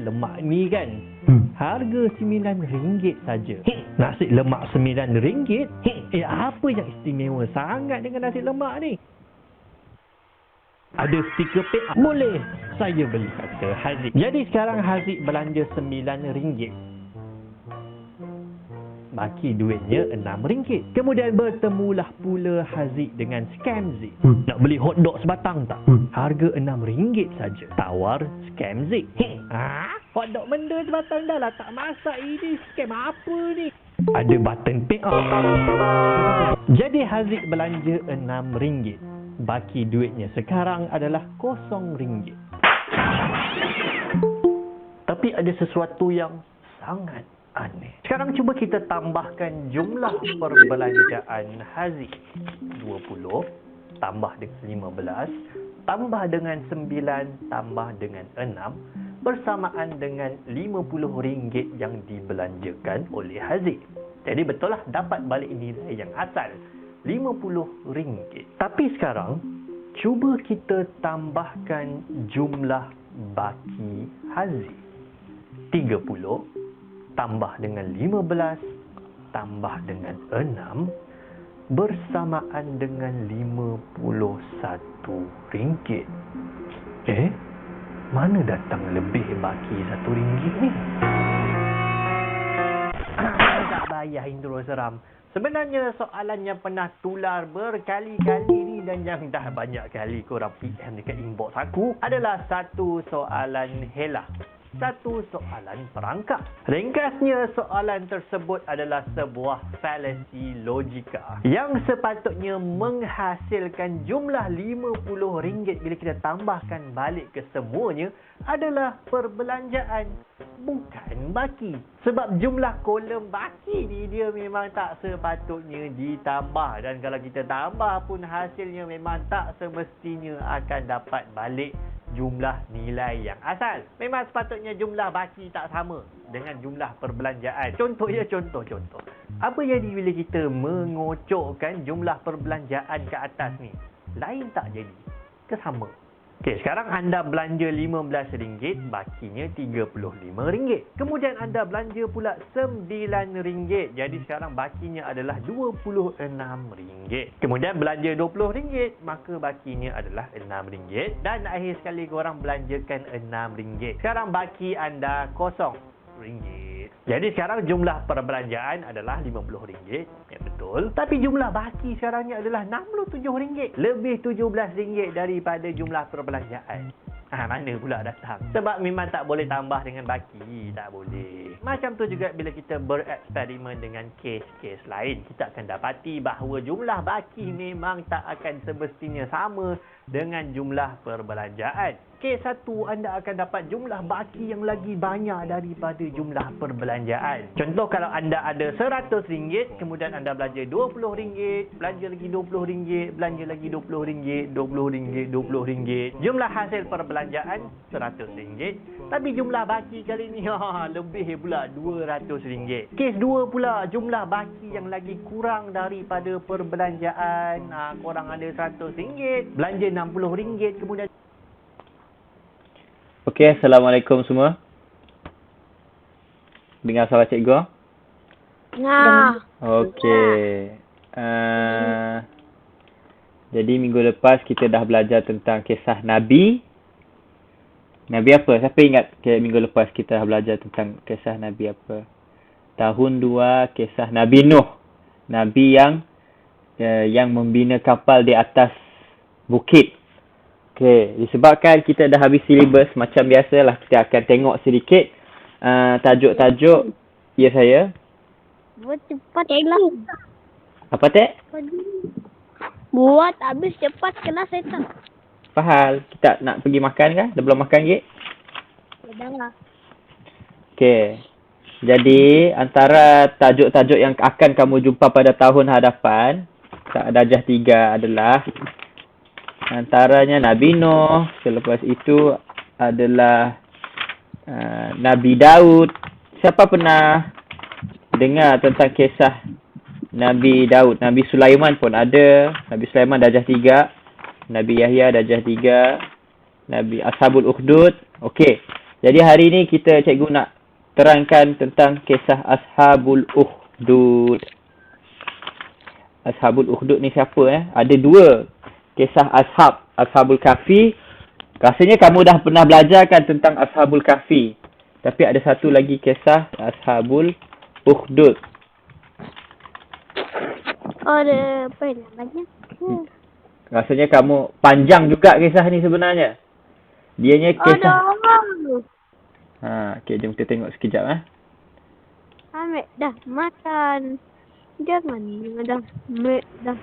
lemak ni kan, harga RM9 saja. Nasi lemak RM9? Apa yang istimewa sangat dengan nasi lemak ni? Ada stiker pay up? Boleh. Saya beli kata Haziq. Jadi sekarang Haziq belanja RM9. Baki duitnya RM6. Kemudian bertemulah pula Haziq dengan Scamzik. Nak beli hotdog sebatang tak? Harga RM6 saja. Tawar Scamzik. Hotdog benda sebatang dah lah tak masak. Ini scam apa ni? Ada button pay up. Jadi Haziq belanja RM6. Baki duitnya sekarang adalah RM0. Tapi ada sesuatu yang sangat aneh. Sekarang cuba kita tambahkan jumlah perbelanjaan Haziq. 20 tambah dengan 15 tambah dengan 9 tambah dengan 6 bersamaan dengan RM50 yang dibelanjakan oleh Haziq. Jadi betul lah dapat balik nilai yang asal, RM50. Tapi sekarang cuba kita tambahkan jumlah baki Haziq. 30 tambah dengan 15 tambah dengan 6 bersamaan dengan RM51. Mana datang lebih baki RM1 ni? Tak payah intro seram. Sebenarnya soalan yang pernah tular berkali-kali ni dan yang dah banyak kali korang PM dekat inbox aku adalah satu soalan helah. Satu soalan perangkap. Ringkasnya, soalan tersebut adalah sebuah fallacy logika yang sepatutnya menghasilkan jumlah RM50 bila kita tambahkan balik ke semuanya adalah perbelanjaan, bukan baki. Sebab jumlah kolom baki ni dia memang tak sepatutnya ditambah, dan kalau kita tambah pun hasilnya memang tak semestinya akan dapat balik jumlah nilai yang asal. Memang sepatutnya jumlah baki tak sama dengan jumlah perbelanjaan. Contoh. Apa jadi bila kita mengocokkan jumlah perbelanjaan ke atas ni? Lain tak jadi? Ke sama? Okey, sekarang anda belanja RM15, bakinya RM35. Kemudian anda belanja pula RM9. Jadi sekarang bakinya adalah RM26. Kemudian belanja RM20, maka bakinya adalah RM6. Dan akhir sekali korang belanjakan RM6. Sekarang baki anda RM0. Jadi sekarang jumlah perbelanjaan adalah RM50. Ya betul. Tapi jumlah baki sekarang ni adalah RM67. Lebih RM17 daripada jumlah perbelanjaan. Mana pula datang? Sebab memang tak boleh tambah dengan baki. Tak boleh. Macam tu juga bila kita bereksperimen dengan kes-kes lain. Kita akan dapati bahawa jumlah baki memang tak akan semestinya sama dengan jumlah perbelanjaan. Kes 1, anda akan dapat jumlah baki yang lagi banyak daripada jumlah perbelanjaan. Contoh, kalau anda ada RM100, kemudian anda belanja RM20, belanja lagi RM20, belanja lagi RM20, RM20, RM20. Jumlah hasil perbelanjaan RM100. Tapi jumlah baki kali ni lebih pula RM200. Kes 2 pula, jumlah baki yang lagi kurang daripada perbelanjaan. Korang ada RM100, belanja RM60, kemudian Okey, Assalamualaikum semua. Dengar suara cikgu? Nah. Okey. Jadi minggu lepas kita dah belajar tentang kisah Nabi. Nabi apa? Siapa ingat minggu lepas kita dah belajar tentang kisah Nabi apa? Tahun 2, kisah Nabi Nuh. Nabi yang membina kapal di atas bukit. Okey, disebabkan kita dah habis silibus, macam biasalah kita akan tengok sedikit tajuk-tajuk. Ya saya. Buat cepat lah. Apa tak? Buat habis cepat kelas saya. Fahal, kita nak pergi makan kan? Dah belum makan ke? Dah lah. Okey. Jadi antara tajuk-tajuk yang akan kamu jumpa pada tahun hadapan, darjah 3 adalah antaranya Nabi Nuh, selepas itu adalah Nabi Daud. Siapa pernah dengar tentang kisah Nabi Daud? Nabi Sulaiman pun ada. Nabi Sulaiman darjah 3. Nabi Yahya darjah 3. Nabi Ashabul Ukhdud. Okey. Jadi hari ni cikgu nak terangkan tentang kisah Ashabul Ukhdud. Ashabul Ukhdud ni siapa? Ada dua kisah Ashabul Kahfi. Rasanya kamu dah pernah belajar kan tentang Ashabul Kahfi. Tapi ada satu lagi kisah Ashabul Ukhdud. Oh, ada apa namanya? Rasanya kamu panjang juga kisah ni sebenarnya. Dianya kisah. Okey, jom kita tengok sekejap. Ambil dah makan. Jangan dah. Ambil dah.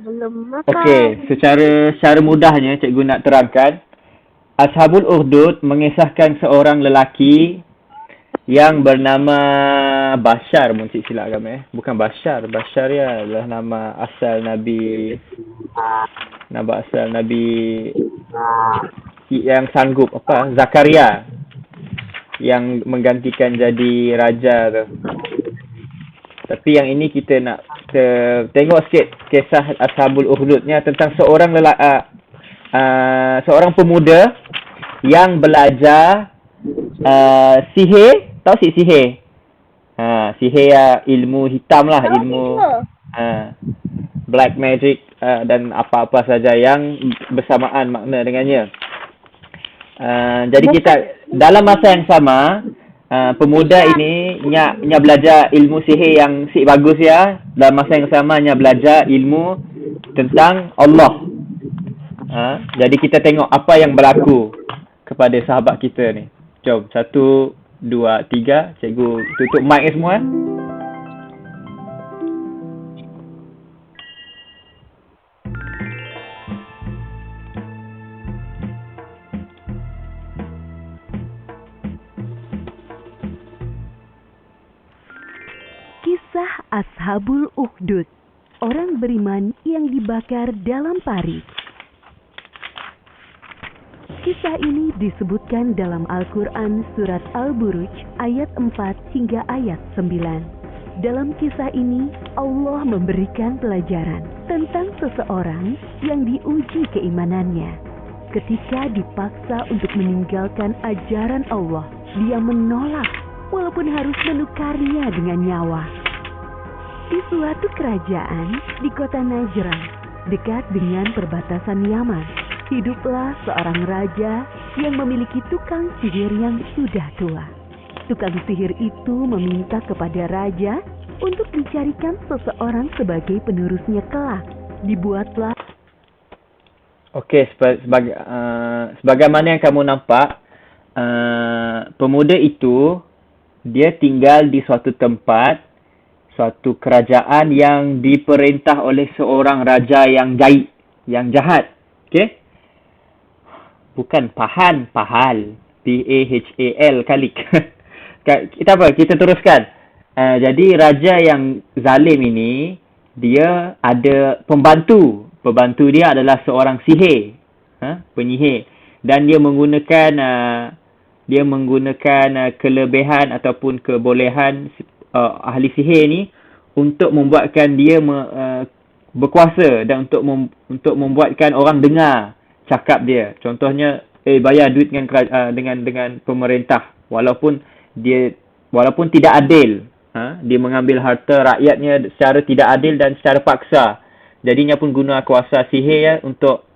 Belum makan. Okey, secara mudahnya cikgu nak terangkan. Ashabul Ukhdud mengisahkan seorang lelaki yang bernama Bashar, mungkin silap kami. Bukan Bashar. Bashar ya adalah nama asal Nabi yang sanggup Zakaria yang menggantikan jadi raja tu. Tapi yang ini kita nak tengok sikit kisah Ashabul Ukhdudnya tentang seorang pemuda yang belajar sihir. Tahu sihir? Sihir ilmu hitam lah, ilmu black magic dan apa-apa saja yang bersamaan makna dengannya. Jadi kita dalam masa yang sama, pemuda ini nya belajar ilmu sihir yang bagus ya. Dalam masa yang sama nya belajar ilmu tentang Allah. Jadi kita tengok apa yang berlaku kepada sahabat kita ni. Jom, 1, 2, 3. Cikgu tutup mic ni semua. Kisah Ashabul Ukhdud, orang beriman yang dibakar dalam pari. Kisah ini disebutkan dalam Al-Quran Surat Al-Buruj ayat 4 hingga ayat 9. Dalam kisah ini, Allah memberikan pelajaran tentang seseorang yang diuji keimanannya. Ketika dipaksa untuk meninggalkan ajaran Allah, dia menolak walaupun harus menukarnya dengan nyawa. Di suatu kerajaan di kota Najran, dekat dengan perbatasan Yaman, hiduplah seorang raja yang memiliki tukang sihir yang sudah tua. Tukang sihir itu meminta kepada raja untuk dicarikan seseorang sebagai penerusnya kelak. Dibuatlah. Okey, sebagaimana yang kamu nampak, pemuda itu dia tinggal di suatu tempat, suatu kerajaan yang diperintah oleh seorang raja yang jahat. Okey? Bukan Pahal. P-A-H-A-L kali. Kita teruskan. Jadi raja yang zalim ini, dia ada pembantu. Pembantu dia adalah seorang sihir. Penyihir. Dan dia menggunakan kelebihan ataupun kebolehan ahli sihir ni untuk membuatkan dia berkuasa dan untuk membuatkan orang dengar cakap dia. Contohnya, bayar duit dengan pemerintah walaupun tidak adil. Dia mengambil harta rakyatnya secara tidak adil dan secara paksa. Jadinya pun guna kuasa sihir ya untuk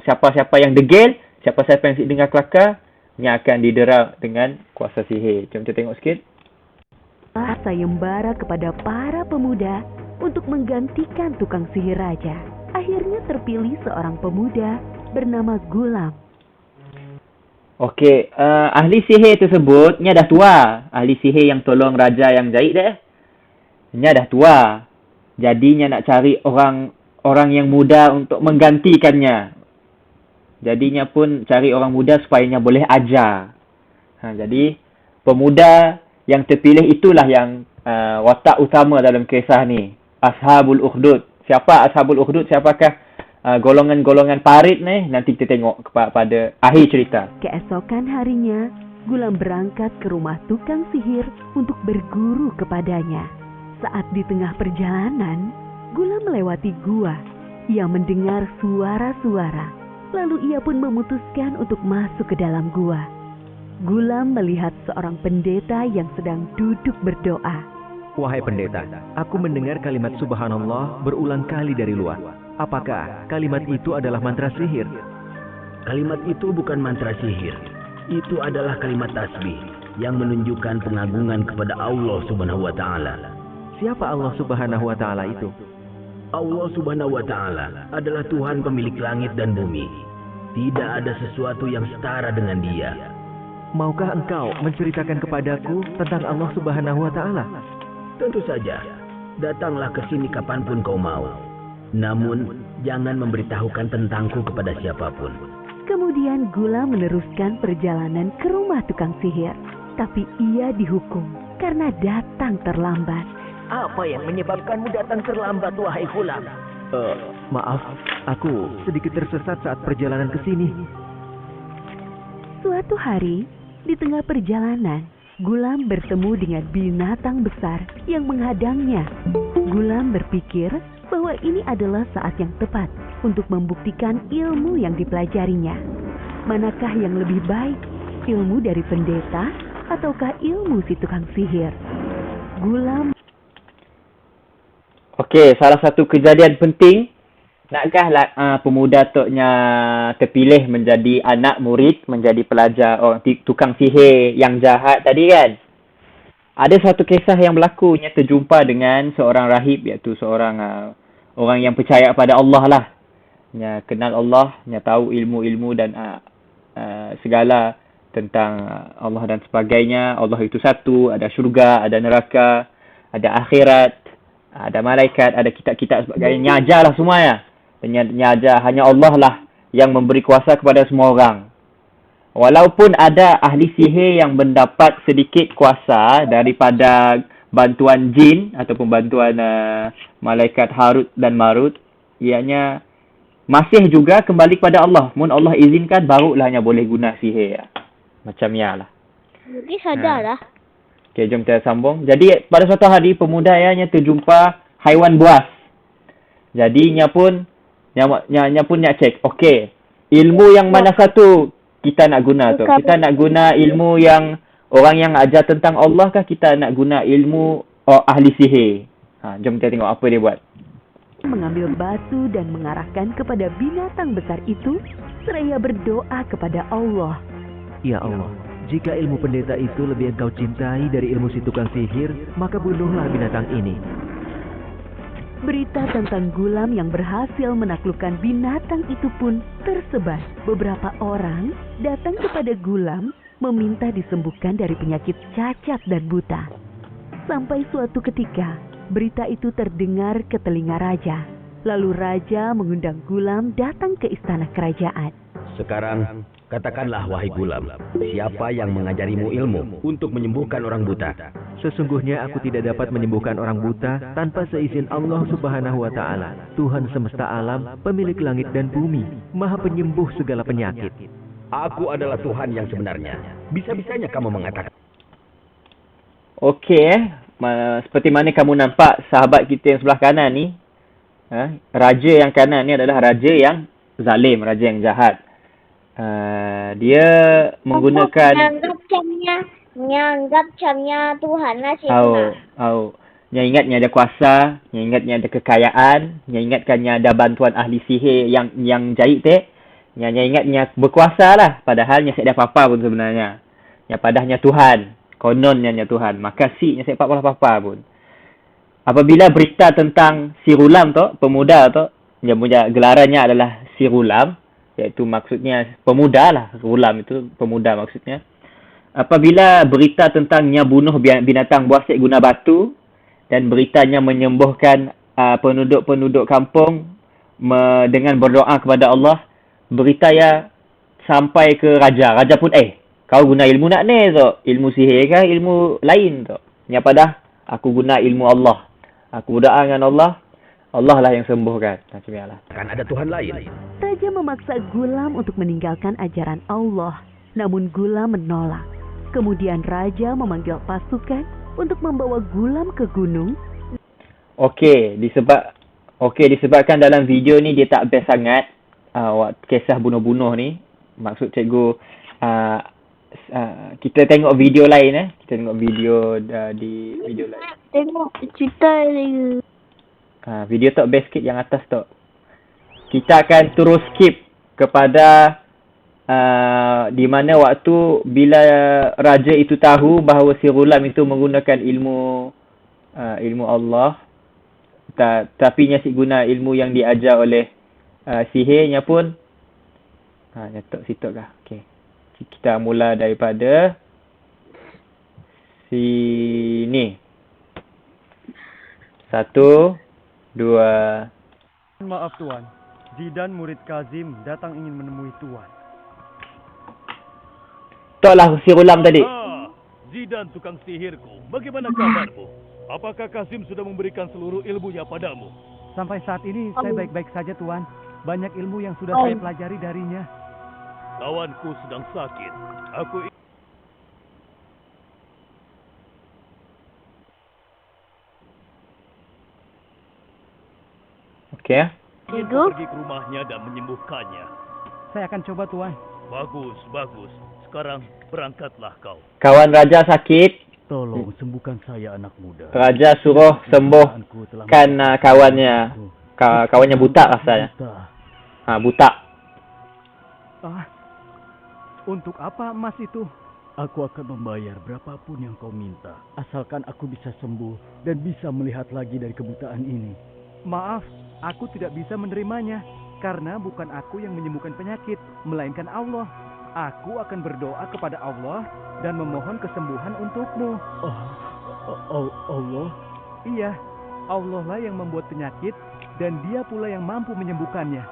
siapa-siapa yang degil, siapa-siapa yang dengar kelakar, nya akan didera dengan kuasa sihir. Jom kita tengok sikit. Sayembara kepada para pemuda untuk menggantikan tukang sihir raja. Akhirnya terpilih seorang pemuda bernama Gulam. Okey, ahli sihir tersebut nya dah tua. Ahli sihir yang tolong raja yang jahit nya dah tua. Jadinya nak cari orang yang muda untuk menggantikannya. Jadinya pun cari orang muda supaya nya boleh ajar. Jadi pemuda yang terpilih itulah yang watak utama dalam kisah ni. Ashabul Ukhdud. Siapa Ashabul Ukhdud? Siapakah golongan-golongan parit ni? Nanti kita tengok pada akhir cerita. Keesokan harinya, Gulam berangkat ke rumah tukang sihir untuk berguru kepadanya. Saat di tengah perjalanan, Gulam melewati gua. Ia mendengar suara-suara, lalu ia pun memutuskan untuk masuk ke dalam gua. Gulam melihat seorang pendeta yang sedang duduk berdoa. Wahai pendeta, aku mendengar kalimat subhanallah berulang kali dari luar. Apakah kalimat itu adalah mantra sihir? Kalimat itu bukan mantra sihir. Itu adalah kalimat tasbih yang menunjukkan pengagungan kepada Allah Subhanahu wa taala. Siapa Allah Subhanahu wa taala itu? Allah Subhanahu wa taala adalah Tuhan pemilik langit dan bumi. Tidak ada sesuatu yang setara dengan Dia. Maukah engkau menceritakan kepadaku tentang Allah Subhanahu wa taala? Tentu saja. Datanglah ke sini kapanpun kau mau. Namun, jangan memberitahukan tentangku kepada siapapun. Kemudian Gulam meneruskan perjalanan ke rumah tukang sihir. Tapi ia dihukum karena datang terlambat. Apa yang menyebabkanmu datang terlambat, wahai Gulam? Maaf, aku sedikit tersesat saat perjalanan ke sini. Suatu hari, di tengah perjalanan, Gulam bertemu dengan binatang besar yang menghadangnya. Gulam berpikir bahwa ini adalah saat yang tepat untuk membuktikan ilmu yang dipelajarinya. Manakah yang lebih baik, ilmu dari pendeta ataukah ilmu si tukang sihir? Gulam. Okey, salah satu kejadian penting, nakkah pemuda toknya terpilih menjadi anak murid, menjadi pelajar tukang sihir yang jahat tadi kan? Ada satu kisah yang berlaku, nya terjumpa dengan seorang rahib, iaitu seorang orang yang percaya pada Allah lah. Nya kenal Allah, nya tahu ilmu-ilmu dan segala tentang Allah dan sebagainya. Allah itu satu, ada syurga, ada neraka, ada akhirat, ada malaikat, ada kitab-kitab sebagainya. Nyajar lah semua ya. Nyajar hanya Allah lah yang memberi kuasa kepada semua orang. Walaupun ada ahli sihir yang mendapat sedikit kuasa daripada bantuan jin ataupun bantuan malaikat Harut dan Marut, ianya masih juga kembali kepada Allah. Mun Allah izinkan barulah hanya boleh guna sihir. Macam ya lah. Jadi sadarlah. Okey, jom kita sambung. Jadi pada suatu hari pemuda nya terjumpa haiwan buas. Jadi nya pun nak cek. Okey, ilmu yang mana satu kita nak guna tu? Kita nak guna ilmu yang orang yang ajar tentang Allah kah kita nak guna ilmu ahli sihir? Jom kita tengok apa dia buat. Mengambil batu dan mengarahkan kepada binatang besar itu, seraya berdoa kepada Allah. Ya Allah, jika ilmu pendeta itu lebih engkau cintai dari ilmu si tukang sihir, maka bunuhlah binatang ini. Berita tentang Gulam yang berhasil menaklukkan binatang itu pun tersebar. Beberapa orang datang kepada Gulam meminta disembuhkan dari penyakit cacat dan buta. Sampai suatu ketika, berita itu terdengar ke telinga raja. Lalu raja mengundang Gulam datang ke istana kerajaan. Sekarang, katakanlah wahai Gulam, siapa yang mengajarimu ilmu untuk menyembuhkan orang buta? Sesungguhnya aku tidak dapat menyembuhkan orang buta tanpa seizin Allah Subhanahu wa taala, Tuhan semesta alam, pemilik langit dan bumi, Maha penyembuh segala penyakit. Aku adalah Tuhan yang sebenarnya. Bisa-bisanya kamu mengatakan. Okey, seperti mana kamu nampak sahabat kita yang sebelah kanan ni, raja yang kanan ni adalah raja yang zalim, raja yang jahat. Dia menggunakan menganggap camnya Tuhan lah sih. Nya ingatnya ada kuasa, nya ingatnya ada kekayaan, nya ingatkannya ada bantuan ahli sihir yang jahit nya ingatnya berkuasa lah, padahal nya tak ada apa-apa pun sebenarnya. Nya padahnya Tuhan, kononnya Tuhan, maka nya tak apa-apa pun. Apabila berita tentang si Gulam tu, pemuda tu, dia punya gelarannya adalah si Gulam, iaitu maksudnya pemuda lah. Gulam itu pemuda maksudnya. Apabila berita tentangnya bunuh binatang buas guna batu dan beritanya menyembuhkan penduduk-penduduk kampung dengan berdoa kepada Allah, berita ya sampai ke raja. Raja pun kau guna ilmu nak ni tu? Ilmu sihir kah? Ilmu lain tu? Nya padah aku guna ilmu Allah. Aku berdoa dengan Allah. Allah lah yang sembuhkan. Macam Kan ada Tuhan lain. Raja memaksa Gulam untuk meninggalkan ajaran Allah. Namun Gulam menolak. Kemudian Raja memanggil pasukan untuk membawa Gulam ke gunung. Okey, disebab Okey, disebabkan dalam video ni dia tak best sangat. Kisah bunuh-bunuh ni. Maksud cikgu, kita tengok video lain Kita tengok video di video lain. Tengok cerita dia. Video tak best sikit yang atas tu. Kita akan terus skip kepada di mana waktu bila raja itu tahu bahawa si Ghulam itu menggunakan ilmu Allah, tapi nya guna ilmu yang diajar oleh sihirnya pun nyatok situ kah. Okey. Kita mula daripada sini. 1 2. Maaf Tuan, Zidan murid Kazim datang ingin menemui Tuan. Toklah si Ghulam tadi. Zidan tukang sihirku, bagaimana kabarmu? Apakah Kazim sudah memberikan seluruh ilmunya padamu? Sampai saat ini saya baik-baik saja Tuan. Banyak ilmu yang sudah saya pelajari darinya. Kawanku sedang sakit. Okey. Aku pergi ke rumahnya dan menyembuhkannya. Saya akan coba Tuan. Bagus, bagus. Sekarang berangkatlah kau. Kawan raja sakit. Tolong sembuhkan saya, anak muda. Raja suruh sembuhkan kawannya. Kawannya buta rasanya. Buta. Untuk apa emas itu? Aku akan membayar berapapun yang kau minta. Asalkan aku bisa sembuh dan bisa melihat lagi dari kebutaan ini. Maaf, aku tidak bisa menerimanya. Karena bukan aku yang menyembuhkan penyakit, melainkan Allah. Aku akan berdoa kepada Allah dan memohon kesembuhan untukmu. Allah? Iya, Allah lah yang membuat penyakit dan Dia pula yang mampu menyembuhkannya.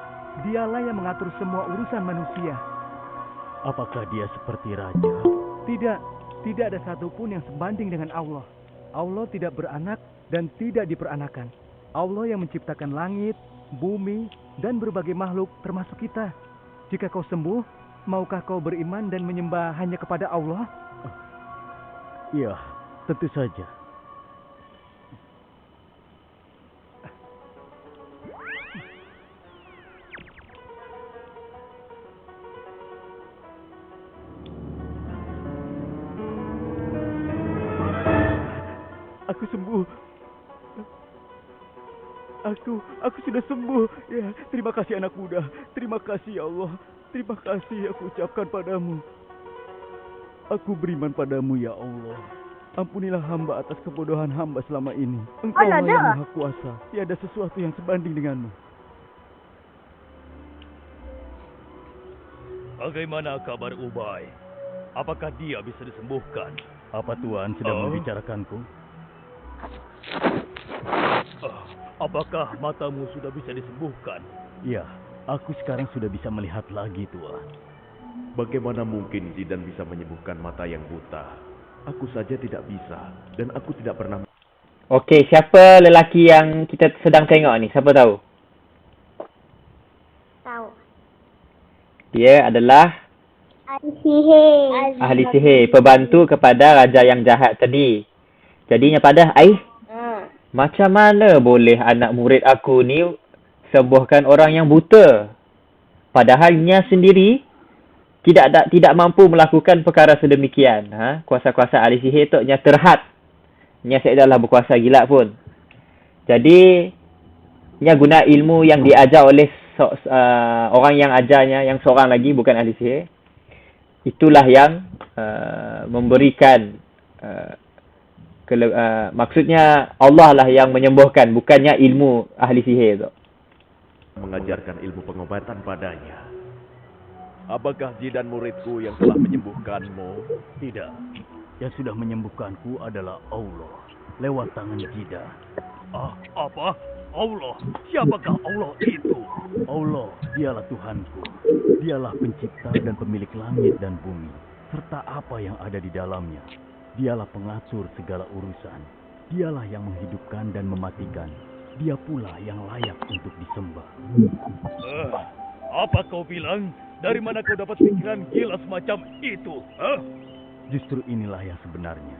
Dialah yang mengatur semua urusan manusia. Apakah dia seperti raja? Tidak ada satupun yang sebanding dengan Allah. Allah tidak beranak dan tidak diperanakan. Allah yang menciptakan langit, bumi, dan berbagai makhluk termasuk kita. Jika kau sembuh, maukah kau beriman dan menyembah hanya kepada Allah? Iya, tentu saja. Aku sembuh. Aku sudah sembuh. Ya, terima kasih anak muda. Terima kasih ya Allah. Terima kasih aku ucapkan padamu. Aku beriman padamu ya Allah. Ampunilah hamba atas kebodohan hamba selama ini. Engkau lah yang Maha Kuasa. Tiada sesuatu yang sebanding denganmu. Bagaimana kabar Ubay? Apakah dia bisa disembuhkan? Apa Tuhan sedang membicarakanku? Apakah matamu sudah bisa disembuhkan? Ya, aku sekarang sudah bisa melihat lagi Tuhan. Bagaimana mungkin Zidan bisa menyembuhkan mata yang buta? Aku saja tidak bisa dan aku tidak pernah. Okey, siapa lelaki yang kita sedang tengok ni? Siapa tahu? Tahu. Dia adalah ahli sihir, pembantu kepada raja yang jahat tadi. Jadinya pada macam mana boleh anak murid aku ni sembuhkan orang yang buta? Padahalnya sendiri tidak mampu melakukan perkara sedemikian. Kuasa-kuasa ahli sihir tu nya terhad. Nya sedalah berkuasa gila pun. Jadi nya guna ilmu yang diajar oleh orang yang ajarnya, yang seorang lagi bukan ahli sihir. Itulah yang memberikan maksudnya Allah lah yang menyembuhkan, bukannya ilmu ahli sihir tu. Mengajarkan ilmu pengobatan padanya. Apakah Zidan muridku yang telah menyembuhkanmu? Tidak. Yang sudah menyembuhkanku adalah Allah lewat tangan Zidan. Apa? Allah? Siapakah Allah itu? Allah, dialah Tuhanku. Dialah pencipta dan pemilik langit dan bumi, serta apa yang ada di dalamnya. Dialah pengatur segala urusan. Dialah yang menghidupkan dan mematikan. Dia pula yang layak untuk disembah. Apa kau bilang? Dari mana kau dapat pikiran gila semacam itu? Justru inilah yang sebenarnya.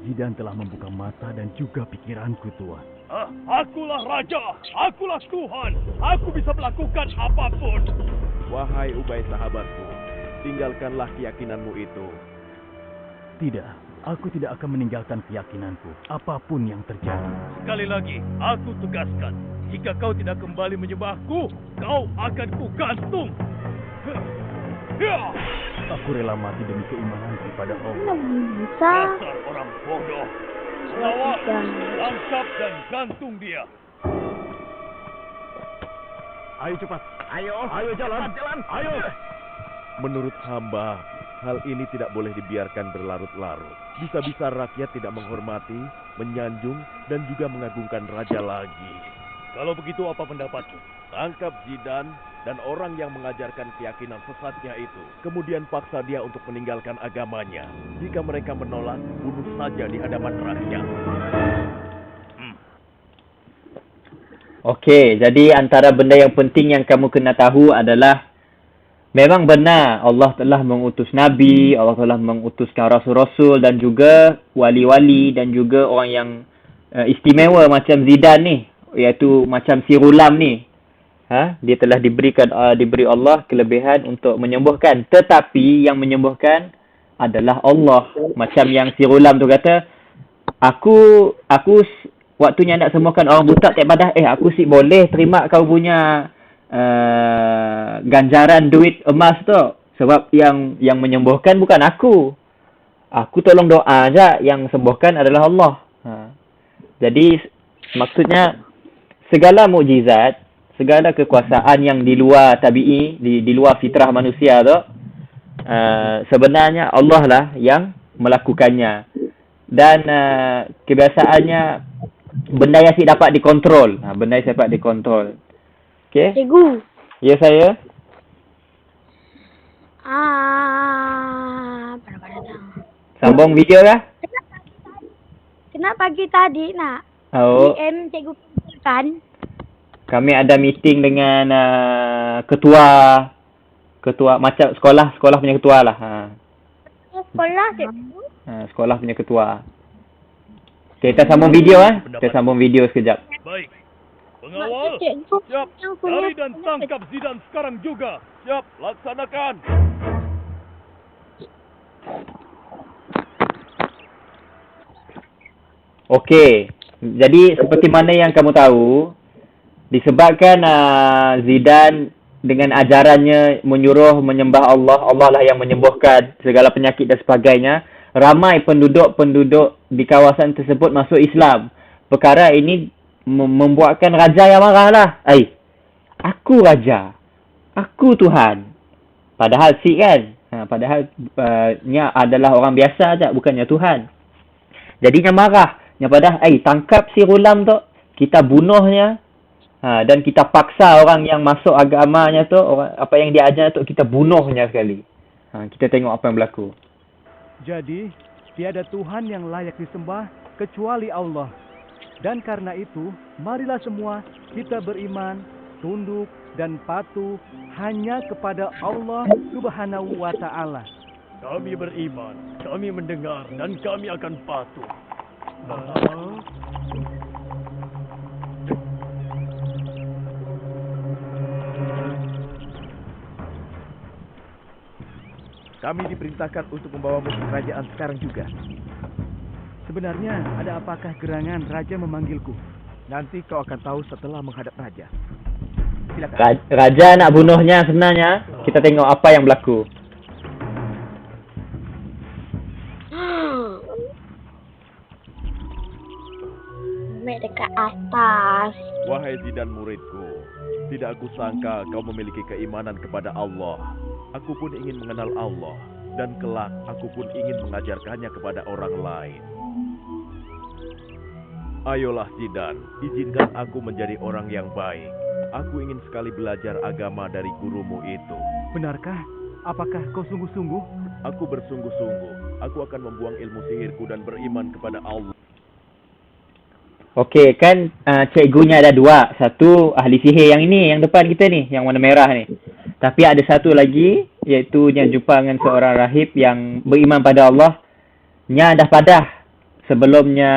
Zidan telah membuka mata dan juga pikiranku, Tuan. Akulah raja, akulah Tuhan. Aku bisa melakukan apapun. Wahai Ubay sahabatku, tinggalkanlah keyakinanmu itu. Tidak, aku tidak akan meninggalkan keyakinanku, apapun yang terjadi. Sekali lagi, aku tegaskan, jika kau tidak kembali menyembahku, kau akan kugantung. Aku rela mati demi keimananku pada Allah. Bisa. Dasar orang bodoh. Lawan, tangkap dan gantung dia. Ayo cepat. Ayo jalan. Ayo. Menurut hamba, hal ini tidak boleh dibiarkan berlarut-larut. Bisa-bisa rakyat tidak menghormati, menyanjung, dan juga mengagungkan raja lagi. Kalau begitu apa pendapatmu? Tangkap Zidan dan orang yang mengajarkan keyakinan sesatnya itu. Kemudian paksa dia untuk meninggalkan agamanya. Jika mereka menolak, bunuh saja di hadapan rakyat. Okey, jadi antara benda yang penting yang kamu kena tahu adalah memang benar Allah telah mengutus Nabi, Allah telah mengutuskan Rasul-Rasul dan juga wali-wali dan juga orang yang istimewa macam Zidan ni, iaitu macam si Ghulam ni. Dia telah diberi Allah kelebihan untuk menyembuhkan. Tetapi yang menyembuhkan adalah Allah. Macam yang si Ghulam tu kata, aku waktunya nak sembuhkan orang buta tak padah, aku sih boleh terima kau punya ganjaran duit emas tu. Sebab yang menyembuhkan bukan aku. Aku tolong doa aja, yang sembuhkan adalah Allah. Jadi maksudnya segala mukjizat, segala kekuasaan yang di luar tabi'i, di luar fitrah manusia tu, sebenarnya Allah lah yang melakukannya. Dan kebiasaannya benda yang si dapat dikontrol. Benda yang dapat dikontrol. Okey? Cikgu. Ya, saya. Pada datang. Sambung video kah? Kena pagi tadi nak. Oh. DM cikgu kan. Kami ada meeting dengan ketua macam sekolah punya ketua lah. Sekolah cikgu. Sekolah punya ketua. Okay, kita sambung video Kita sambung video sekejap. Baik. Pengawal, Cikgu. siap. Yang punya Cari dan tangkap Zidan sekarang juga. Siap, laksanakan. Okey. Jadi seperti mana yang kamu tahu, disebabkan Zidan dengan ajarannya menyuruh menyembah Allah, Allah lah yang menyembuhkan segala penyakit dan sebagainya, ramai penduduk di kawasan tersebut masuk Islam. Perkara ini membuatkan raja yang marah lah. Aku raja, aku Tuhan. Padahal kan, padahalnya adalah orang biasa aja, bukannya Tuhan. Jadinya marah. Padahal tangkap si Ghulam tu, kita bunuhnya. Dan kita paksa orang yang masuk agamanya tu, apa yang dia ajar tu, kita bunuhnya sekali. Kita tengok apa yang berlaku. Jadi, tiada Tuhan yang layak disembah kecuali Allah. Dan karena itu, marilah semua kita beriman, tunduk dan patuh hanya kepada Allah Subhanahu wa Ta'ala. Kami beriman, kami mendengar, dan kami akan patuh. Kami diperintahkan untuk membawamu ke kerajaan sekarang juga. Sebenarnya, ada apakah gerangan raja memanggilku? Nanti kau akan tahu setelah menghadap raja. Silakan. Raja nak bunuhnya sebenarnya. Kita tengok apa yang berlaku. Mek dekat atas. Wahai Zidan muridku, tidak aku sangka kau memiliki keimanan kepada Allah. Aku pun ingin mengenal Allah, dan kelak aku pun ingin mengajarkannya kepada orang lain. Ayolah Zidan, izinkan aku menjadi orang yang baik. Aku ingin sekali belajar agama dari gurumu itu. Benarkah? Apakah kau sungguh-sungguh? Aku bersungguh-sungguh. Aku akan membuang ilmu sihirku dan beriman kepada Allah. Okey, kan cikgunya ada dua. Satu ahli sihir yang ini, yang depan kita ni, yang warna merah ni. Tapi ada satu lagi, iaitu yang jumpa dengan seorang rahib yang beriman pada Allah. Nya dah padah sebelumnya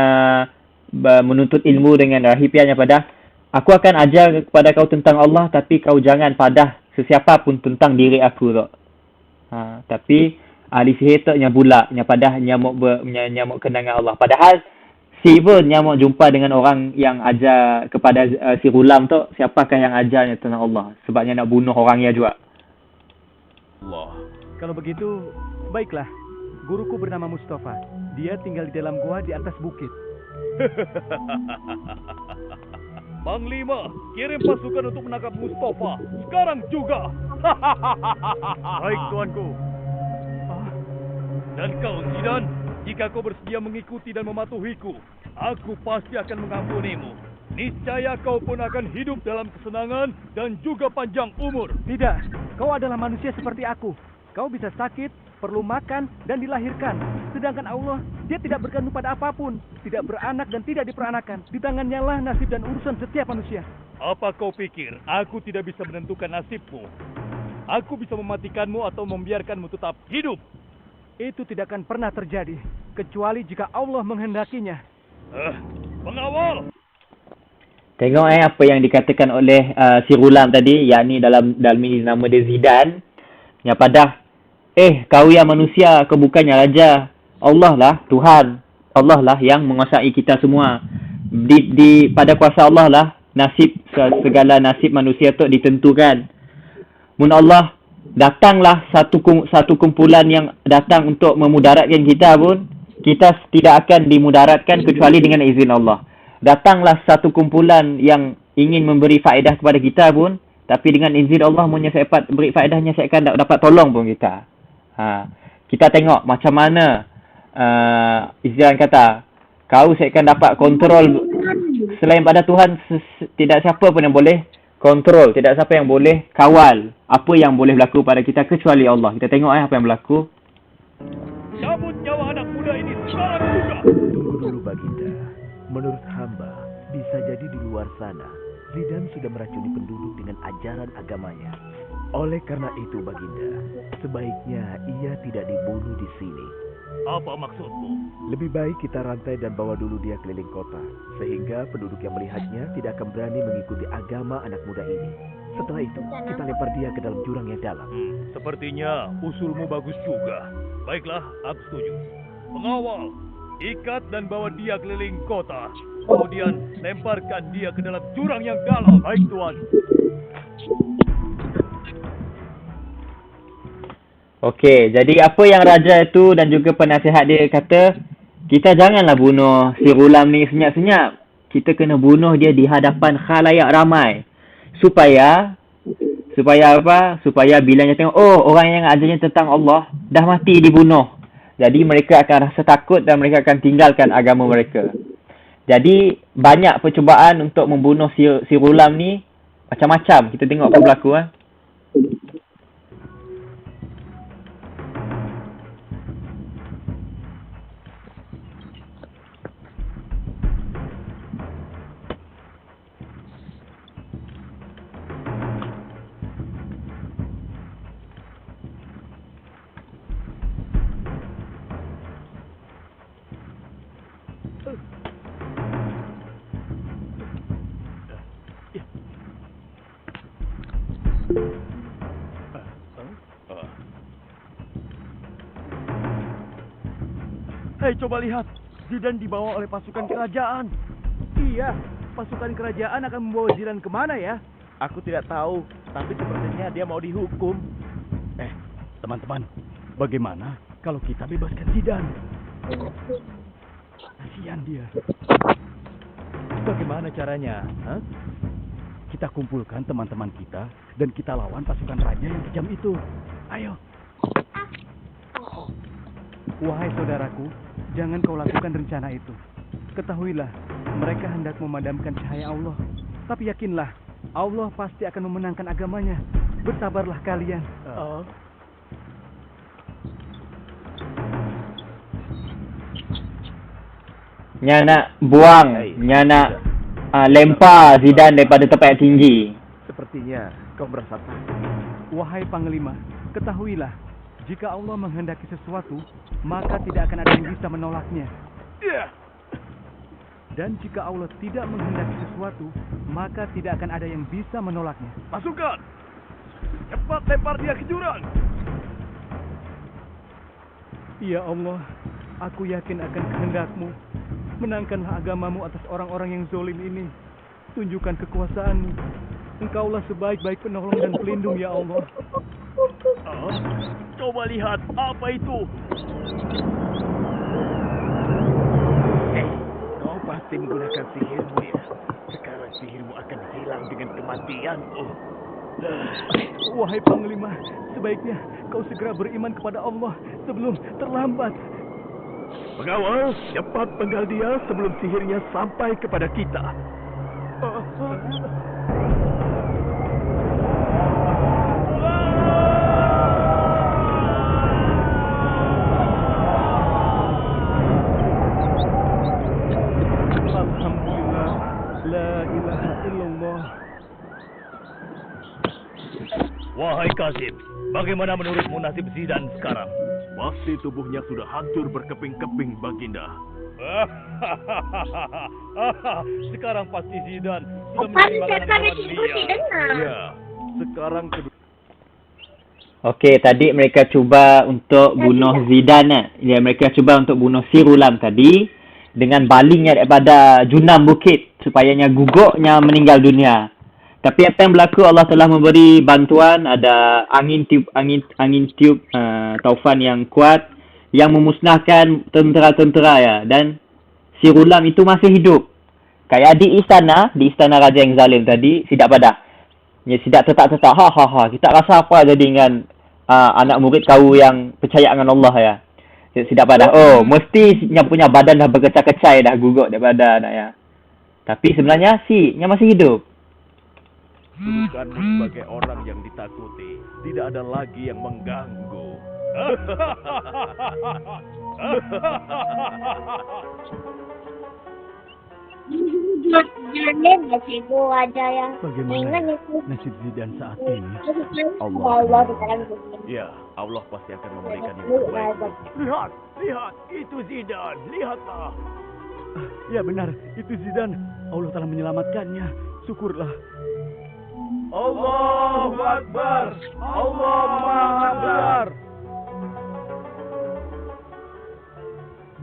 menuntut ilmu dengan rahipiannya pada aku akan ajar kepada kau tentang Allah, tapi kau jangan padah sesiapa pun tentang diri aku tu. Tapi ahli sihir tu pula padah nyamuk kenangan Allah. Padahal si pun nyamuk jumpa dengan orang yang ajar kepada si Ghulam tu, siapakah yang ajarnya tentang Allah? Sebabnya nak bunuh orangnya juga. Allah. Kalau begitu, baiklah. Guruku bernama Mustafa. Dia tinggal di dalam gua di atas bukit. Panglima, kirim pasukan untuk menangkap Mustafa. Sekarang juga. Baik, tuanku. Dan kau, Zidan, jika kau bersedia mengikuti dan mematuhiku, aku pasti akan mengampunimu. Niscaya kau pun akan hidup dalam kesenangan dan juga panjang umur. Tidak, kau adalah manusia seperti aku. Kau bisa sakit, perlu makan, dan dilahirkan. Sedangkan Allah, dia tidak bergantung pada apapun. Tidak beranak dan tidak diperanakan. Di tangannya lah nasib dan urusan setiap manusia. Apa kau pikir aku tidak bisa menentukan nasibmu? Aku bisa mematikanmu atau membiarkanmu tetap hidup. Itu tidak akan pernah terjadi, kecuali jika Allah menghendakinya. Pengawal! Tengok apa yang dikatakan oleh si Ghulam tadi, yakni dalam nama dia Zidan. Yang padah, kau yang manusia, kau bukannya raja. Allah lah Tuhan. Allah lah yang menguasai kita semua. Pada kuasa Allah lah segala nasib manusia tu ditentukan. Mun Allah datanglah satu kumpulan yang datang untuk memudaratkan kita pun, kita tidak akan dimudaratkan kecuali dengan izin Allah. Datanglah satu kumpulan yang ingin memberi faedah kepada kita pun, tapi dengan izin Allah, munnya saya dapat beri faedahnya, saya akan dapat tolong pun kita. Kita tengok macam mana Izan kata, kau saya akan dapat kontrol selain pada Tuhan. Tidak siapa pun yang boleh kontrol, tidak siapa yang boleh kawal apa yang boleh berlaku pada kita kecuali Allah. Kita tengok apa yang berlaku. Cabut nyawa anak muda ini sekarang juga. Tunggu dulu Baginda. Menurut hamba, bisa jadi di luar sana Zidan sudah meracuni penduduk dengan ajaran agamanya. Oleh karena itu Baginda, sebaiknya ia tidak dibunuh di sini. Apa maksudmu? Lebih baik kita rantai dan bawa dulu dia keliling kota, sehingga penduduk yang melihatnya tidak akan berani mengikuti agama anak muda ini. Setelah itu, kita lempar dia ke dalam jurang yang dalam. Sepertinya usulmu bagus juga. Baiklah, aku setuju. Pengawal, ikat dan bawa dia keliling kota. Kemudian lemparkan dia ke dalam jurang yang dalam. Baik, Tuan. Okey, jadi apa yang raja itu dan juga penasihat dia kata, kita janganlah bunuh si Ghulam ni senyap-senyap. Kita kena bunuh dia di hadapan khalayak ramai. Supaya apa? Supaya bila dia tengok, orang yang ajarnya tentang Allah dah mati dibunuh. Jadi mereka akan rasa takut dan mereka akan tinggalkan agama mereka. Jadi banyak percubaan untuk membunuh si Ghulam ni, macam-macam. Kita tengok apa berlaku. Hei, coba lihat. Zidan dibawa oleh pasukan kerajaan. Iya, pasukan kerajaan akan membawa Zidan kemana ya? Aku tidak tahu, tapi sepertinya dia mau dihukum. Teman-teman, bagaimana kalau kita bebaskan Zidan? Kasihan dia. Bagaimana caranya? Kita kumpulkan teman-teman kita dan kita lawan pasukan raja yang kejam itu. Ayo. Wahai saudaraku, jangan kau lakukan rencana itu. Ketahuilah, mereka hendak memadamkan cahaya Allah. Tapi yakinlah, Allah pasti akan memenangkan agamanya. Bersabarlah kalian. Nya nak buang, nya nak lempar Zidan daripada tempat yang tinggi. Sepertinya kau merasa takut. Wahai Panglima, ketahuilah, jika Allah menghendaki sesuatu, maka tidak akan ada yang bisa menolaknya. Dan jika Allah tidak menghendaki sesuatu, maka tidak akan ada yang bisa menolaknya. Pasukan! Cepat lempar dia ke jurang! Ya Allah, aku yakin akan kehendak-Mu. Menangkanlah agamamu atas orang-orang yang zolim ini. Tunjukkan kekuasaan-Mu. Engkaulah sebaik-baik penolong dan pelindung, ya Allah. Coba lihat, apa itu? Kau pasti menggunakan sihirmu ya. Sekarang sihirmu akan hilang dengan kematianmu. Wahai Panglima, sebaiknya kau segera beriman kepada Allah sebelum terlambat. Pengawal, cepat penggal dia sebelum sihirnya sampai kepada kita. Alhamdulillah, la ilaha illallah. Wahai Qasim, bagaimana menurutmu nasib Zidan sekarang? Pasti tubuhnya sudah hancur berkeping-keping, Baginda. Sekarang pasti Zidan sudah Pasti menjadi setan makanan itu hewan ikuti liar. dengar. Ya, sekarang Okey, tadi mereka cuba untuk bunuh Zidane. Ya, mereka cuba untuk bunuh Sirulam tadi dengan balingnya daripada junam bukit supayanya guguknya meninggal dunia. Tapi apa yang berlaku, Allah telah memberi bantuan, ada angin tiup taufan yang kuat yang memusnahkan tentera-tentera ya, dan Sirulam itu masih hidup. Kayak di istana raja yang zalim tadi, sidak pada. Ya, sidak tetap kita rasa apa jadi dengan anak murid kau yang percaya dengan Allah ya. Sidak pada. Oh, mesti yang punya badan dah berkecai-kecai dah gugur daripada anak ya. Tapi sebenarnya nya masih hidup. Kedudukanmu sebagai orang yang ditakuti tidak ada lagi yang mengganggu. Jangan masih gua aja yang Bagaimana ingat itu. nasib Zidan saat ini? Allah di dalam dunia. Ya, Allah pasti akan memberikan yang terbaik. Lihat, itu Zidan, lihatlah. Ya benar, itu Zidan. Allah telah menyelamatkannya. Syukurlah. Allahu Akbar, Allahu Akbar.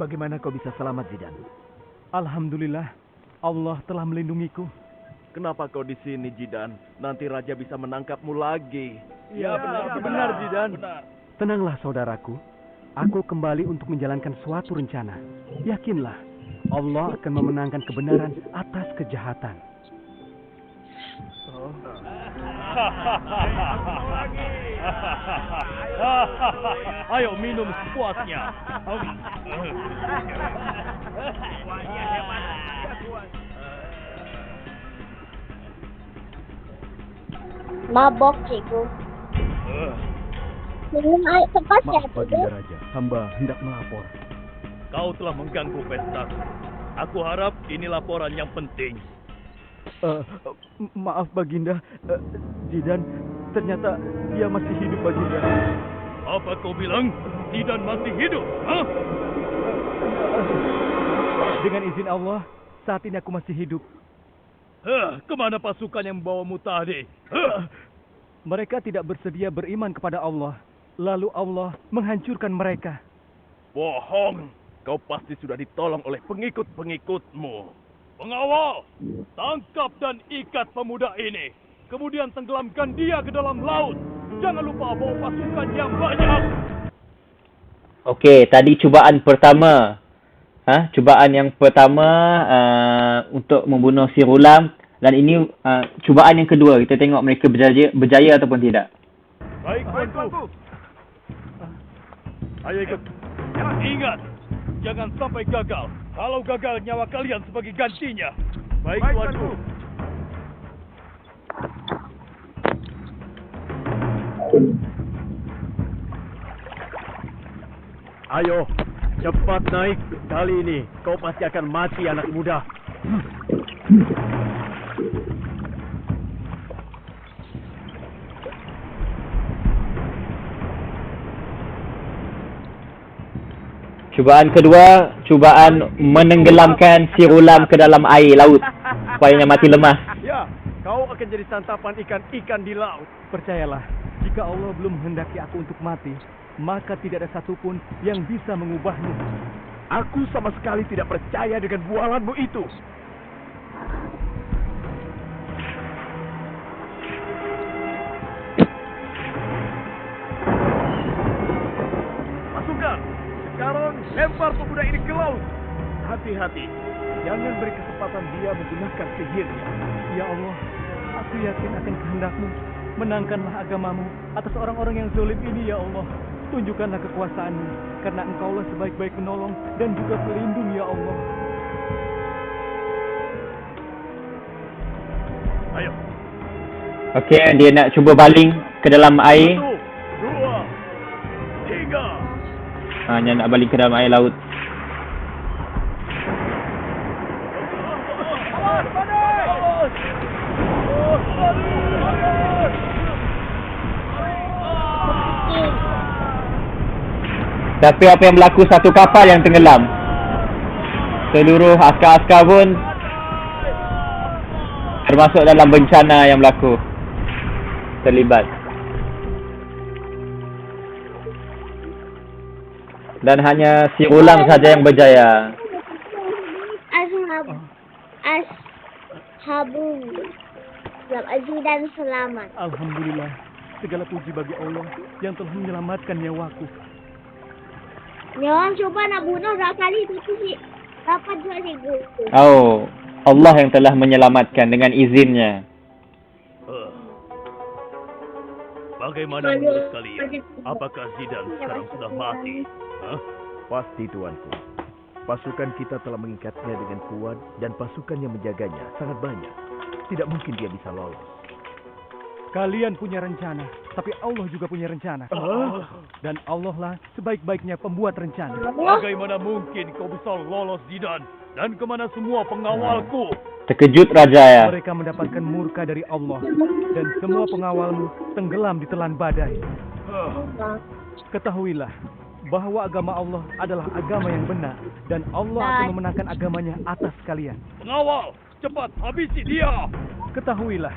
Bagaimana kau bisa selamat, Zidan? Alhamdulillah, Allah telah melindungiku. Kenapa kau di sini, Zidan? Nanti raja bisa menangkapmu lagi. Ya, benar, Zidan. Tenanglah, saudaraku. Aku kembali untuk menjalankan suatu rencana. Yakinlah, Allah akan memenangkan kebenaran atas kejahatan. Ayo minum sepuasnya. Mabok cikgu. Minum air cepat ya, Maaf, Baginda Raja. Hamba hendak melapor. Kau telah mengganggu pestaku. Aku harap ini laporan yang penting. Maaf, Baginda. Zidan, ternyata dia masih hidup, Baginda. Apa kau bilang? Zidan masih hidup? Hah? Dengan izin Allah, saat ini aku masih hidup. Kemana pasukan yang membawamu tadi? Mereka tidak bersedia beriman kepada Allah. Lalu Allah menghancurkan mereka. Bohong. Kau pasti sudah ditolong oleh pengikut-pengikutmu. Pengawal, tangkap dan ikat pemuda ini. Kemudian tenggelamkan dia ke dalam laut. Jangan lupa bawa pasukan yang banyak. Okey, tadi cubaan pertama. Cubaan yang pertama untuk membunuh Sirulam, dan ini cubaan yang kedua. Kita tengok mereka berjaya ataupun tidak. Baik, tuanku. Ayo ikut. Ingat, jangan sampai gagal. Kalau gagal, nyawa kalian sebagai gantinya. Baik, tuanku. Ayo, cepat naik. Kali ini kau pasti akan mati, anak muda. Cubaan kedua, cubaan menenggelamkan si Rulam ke dalam air laut supaya mati lemah. Ya, kau akan jadi santapan ikan-ikan di laut. Percayalah, jika Allah belum menghendaki aku untuk mati, maka tidak ada satupun yang bisa mengubahnya. Aku sama sekali tidak percaya dengan bualanmu itu. Pasukan, sekarang lempar pemuda ini ke laut. Hati-hati, jangan beri kesempatan dia menggunakan sihirnya. Ya Allah, aku yakin akan kehendak-Mu. Menangkanlah agamamu atas orang-orang yang zalim ini, ya Allah. Tunjukkanlah kekuasaan-Mu, karena Engkaulah sebaik-baik penolong dan juga pelindung, ya Allah. Ayo. Okey, dia nak cuba baling ke dalam air. 1, 2, 3. Dia nak baling ke dalam air laut. Tapi apa yang berlaku, satu kapal yang tenggelam. Seluruh askar-askar pun termasuk dalam bencana yang berlaku, terlibat. Dan hanya si Rulam saja yang berjaya. Ashabul dan selamat. Alhamdulillah, segala puji bagi Allah yang telah menyelamatkan nyawaku. Dia orang cuba nak bunuh berapa kali tapi dapat juga cikgu. Oh, Allah yang telah menyelamatkan dengan izinnya. Bagaimana menurut kalian? Apakah Zidane sekarang sudah mati? Pasti, tuanku. Pasukan kita telah mengikatnya dengan kuat dan pasukan yang menjaganya sangat banyak. Tidak mungkin dia bisa lolos. Kalian punya rencana, tapi Allah juga punya rencana. Dan Allah lah sebaik-baiknya pembuat rencana. Bagaimana mungkin kau bisa lolos Zidane? Dan kemana semua pengawalku? Terkejut raja ya. Mereka mendapatkan murka dari Allah. Dan semua pengawalmu tenggelam di telan badai. Ketahuilah bahwa agama Allah adalah agama yang benar. Dan Allah akan memenangkan agamanya atas kalian. Pengawal, cepat habisi dia! Ketahuilah,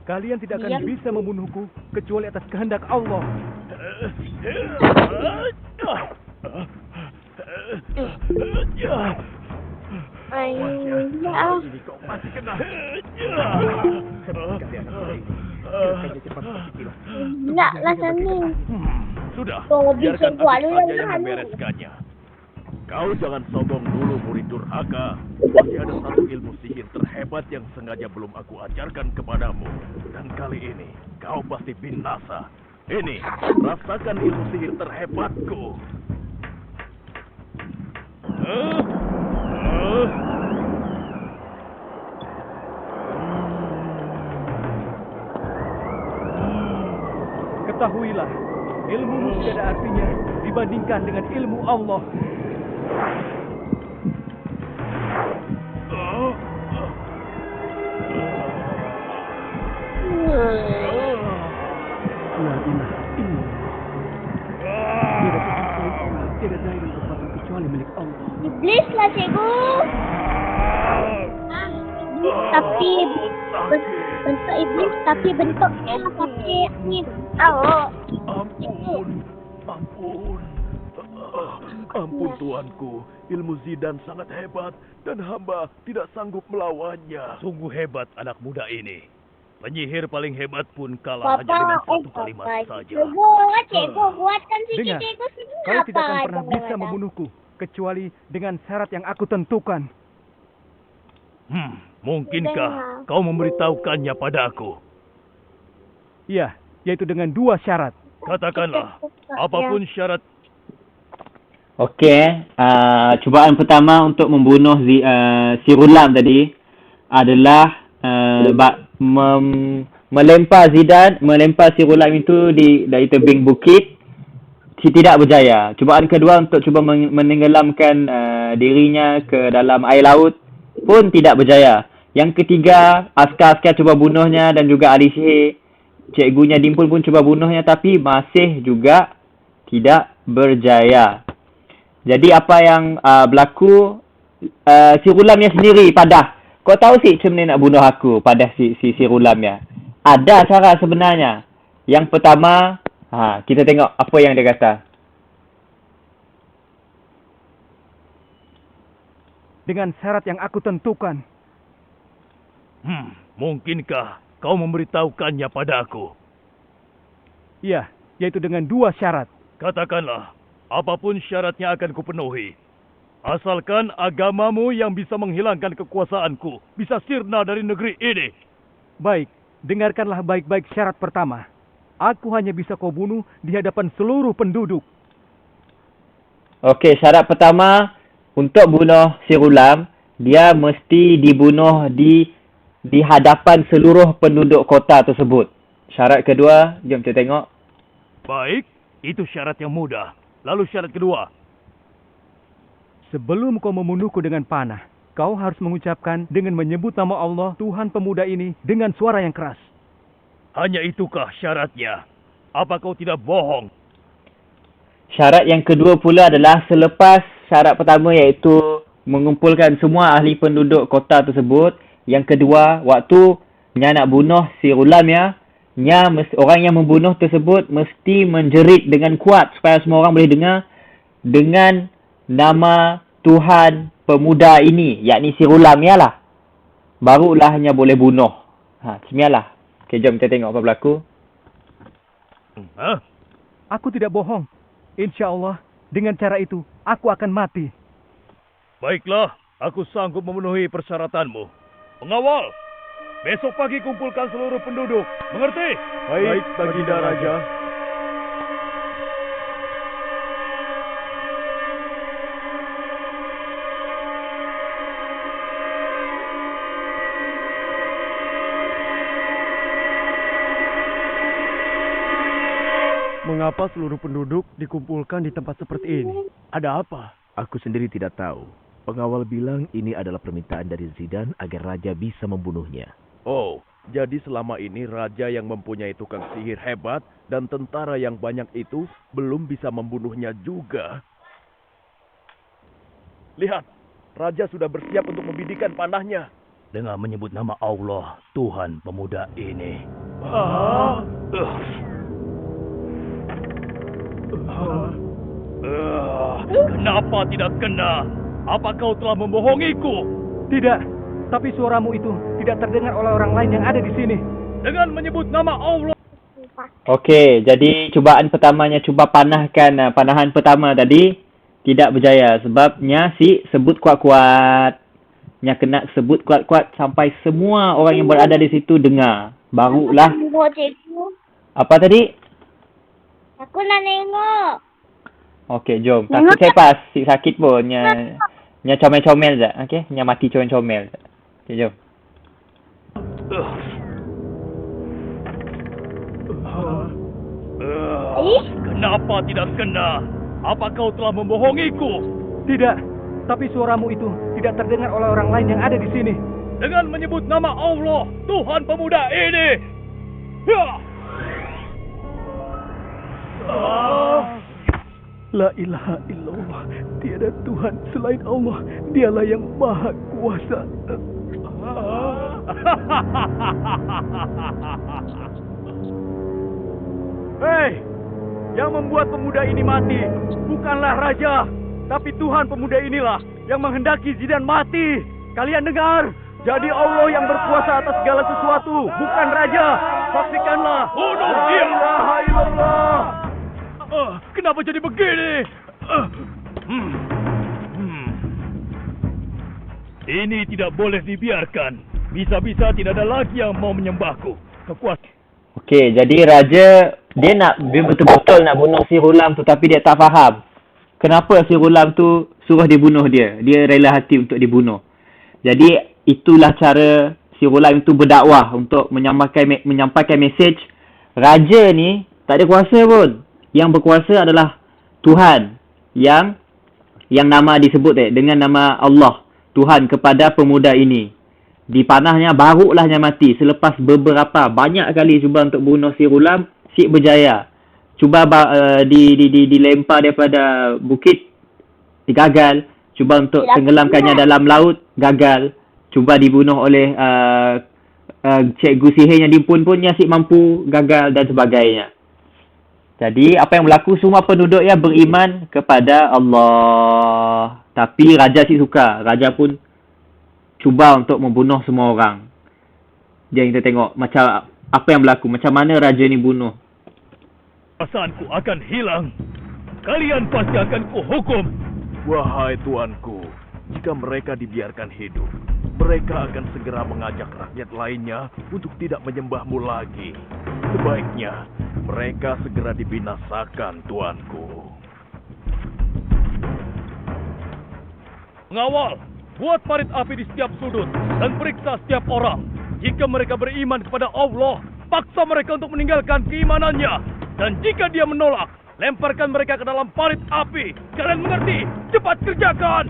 kalian tidak akan bisa membunuhku kecuali atas kehendak Allah. Ini kau pasti kena. Naklah sana. Sudah, Kau biarkan buat aku dulu saja yang yang membereskannya. Kau jangan sombong dulu, murid durhaka. Masih ada satu ilmu sihir terhebat yang sengaja belum aku ajarkan kepadamu. Dan kali ini, kau pasti binasa. Ini, rasakan ilmu sihir terhebatku. Ketahuilah, ilmumu tidak ada artinya dibandingkan dengan ilmu Allah. Tidak ada yang berkuasa kecuali milik Allah. Iblis lah cikgu. Tapi bentuk iblis, tapi bentuknya pakai ni. Ampun tuanku, ilmu Zidane sangat hebat dan hamba tidak sanggup melawannya. Sungguh hebat anak muda ini. Penyihir paling hebat pun kalah hanya dengan satu kalimat saja. Cikgu, buatkan sihir Dengar, cikgu sendiri. kau tidak akan pernah bisa membunuhku kecuali dengan syarat yang aku tentukan. Mungkinkah kau memberitahukannya padaku? Iya, yaitu dengan 2 syarat. Katakanlah, apapun syarat. Okey, cubaan pertama untuk membunuh si Rulam tadi adalah melempar Zidane, melempar si Rulam itu dari tebing bukit, tidak berjaya. Cubaan kedua untuk cuba menenggelamkan dirinya ke dalam air laut pun tidak berjaya. Yang ketiga, askar-askar cuba bunuhnya dan juga ahli sihir cikgunya Dimpul pun cuba bunuhnya tapi masih juga tidak berjaya. Jadi apa yang berlaku, si Rulamnya sendiri padah. Kau tahu si macam mana nak bunuh aku, padah si Rulamnya. Ada cara sebenarnya. Yang pertama, kita tengok apa yang dia kata. Dengan syarat yang aku tentukan. Mungkinkah kau memberitahukannya padaku? Iya, yaitu dengan 2 syarat. Katakanlah, apapun syaratnya akan kupenuhi. Asalkan agamamu yang bisa menghilangkan kekuasaanku bisa sirna dari negeri ini. Baik, dengarkanlah baik-baik syarat pertama. Aku hanya bisa kau bunuh di hadapan seluruh penduduk. Okey, syarat pertama, untuk bunuh si Rulam, dia mesti dibunuh di hadapan seluruh penduduk kota tersebut. Syarat kedua, jom kita tengok. Baik, itu syarat yang mudah. Lalu syarat kedua. Sebelum kau membunuhku dengan panah, kau harus mengucapkan dengan menyebut nama Allah, Tuhan pemuda ini, dengan suara yang keras. Hanya itukah syaratnya? Apa kau tidak bohong? Syarat yang kedua pula adalah selepas syarat pertama iaitu mengumpulkan semua ahli penduduk kota tersebut. Yang kedua, waktu Nya nak bunuh si Rulam ya, orang yang membunuh tersebut mesti menjerit dengan kuat supaya semua orang boleh dengar dengan nama Tuhan pemuda ini, yakni si Rulam ya lah. Barulah Nya boleh bunuh. Bismillah. Okey, jom kita tengok apa berlaku. Aku tidak bohong. InsyaAllah, dengan cara itu, aku akan mati. Baiklah, aku sanggup memenuhi persyaratanmu. Pengawal, besok pagi kumpulkan seluruh penduduk. Mengerti? Baik, Baginda Raja. Mengapa seluruh penduduk dikumpulkan di tempat seperti ini? Ada apa? Aku sendiri tidak tahu. Pengawal bilang ini adalah permintaan dari Zidan agar raja bisa membunuhnya. Oh, jadi selama ini raja yang mempunyai tukang sihir hebat dan tentara yang banyak itu belum bisa membunuhnya juga. Lihat, raja sudah bersiap untuk membidikkan panahnya. Dengan menyebut nama Allah, Tuhan pemuda ini. Kenapa tidak kena? Apa kau telah membohongiku? Tidak, tapi suaramu itu tidak terdengar oleh orang lain yang ada di sini. Dengan menyebut nama Allah. Okey, jadi cubaan pertamanya cuba panahkan panahan pertama tadi tidak berjaya sebabnya si sebut kuat-kuat. Nya kena sebut kuat-kuat sampai semua orang yang berada di situ dengar. Barulah. Apa tadi? Aku nak tengok. Okey, jom. Takut saya pas. Si sakit pun. Nya comel-comel je. Okey, Nya mati comel-comel. Okey, jom. Kenapa tidak kena? Apa kau telah membohongiku? Tidak, tapi suaramu itu tidak terdengar oleh orang lain yang ada di sini. Dengan menyebut nama Allah, Tuhan pemuda ini. Ya! La ilaha illallah. Tiada Tuhan selain Allah. Dialah yang maha kuasa. Hei, yang membuat pemuda ini mati bukanlah raja, tapi Tuhan pemuda inilah yang menghendaki Zidan mati. Kalian dengar? Jadi Allah yang berkuasa atas segala sesuatu, bukan raja. Saksikanlah. Bunuh La dia. ilaha illallah. Kenapa jadi begini? Ini tidak boleh dibiarkan. Bisa-bisa tidak ada lagi yang mau menyembahku. Kekuatan. Okey, jadi raja dia betul-betul nak bunuh si Rulam tu tapi dia tak faham. Kenapa si Rulam tu suruh dibunuh dia? Dia rela hati untuk dibunuh. Jadi itulah cara si Rulam itu berdakwah untuk menyampaikan mesej raja ni tak ada kuasa pun. Yang berkuasa adalah Tuhan yang nama disebut dengan nama Allah, Tuhan kepada pemuda ini. Di panahnya barulah Nya mati selepas banyak kali cuba untuk bunuh si Rulam, si berjaya. Cuba dilempar daripada bukit gagal. Cuba untuk tenggelamkannya dalam laut, gagal. Cuba dibunuh oleh cikgu sihirnya di pun Nyasik mampu, gagal dan sebagainya. Jadi apa yang berlaku, semua penduduk yang beriman kepada Allah. Tapi raja si suka. Raja pun cuba untuk membunuh semua orang. Jadi kita tengok macam apa yang berlaku, macam mana raja ni bunuh. Perasaanku akan hilang. Kalian pasti akan kuhukum. Wahai tuanku, jika mereka dibiarkan hidup, mereka akan segera mengajak rakyat lainnya untuk tidak menyembahmu lagi. Sebaiknya mereka segera dibinasakan, tuanku. Pengawal, buat parit api di setiap sudut dan periksa setiap orang. Jika mereka beriman kepada Allah, paksa mereka untuk meninggalkan keimanannya. Dan jika dia menolak, lemparkan mereka ke dalam parit api. Kalian mengerti? Cepat kerjakan!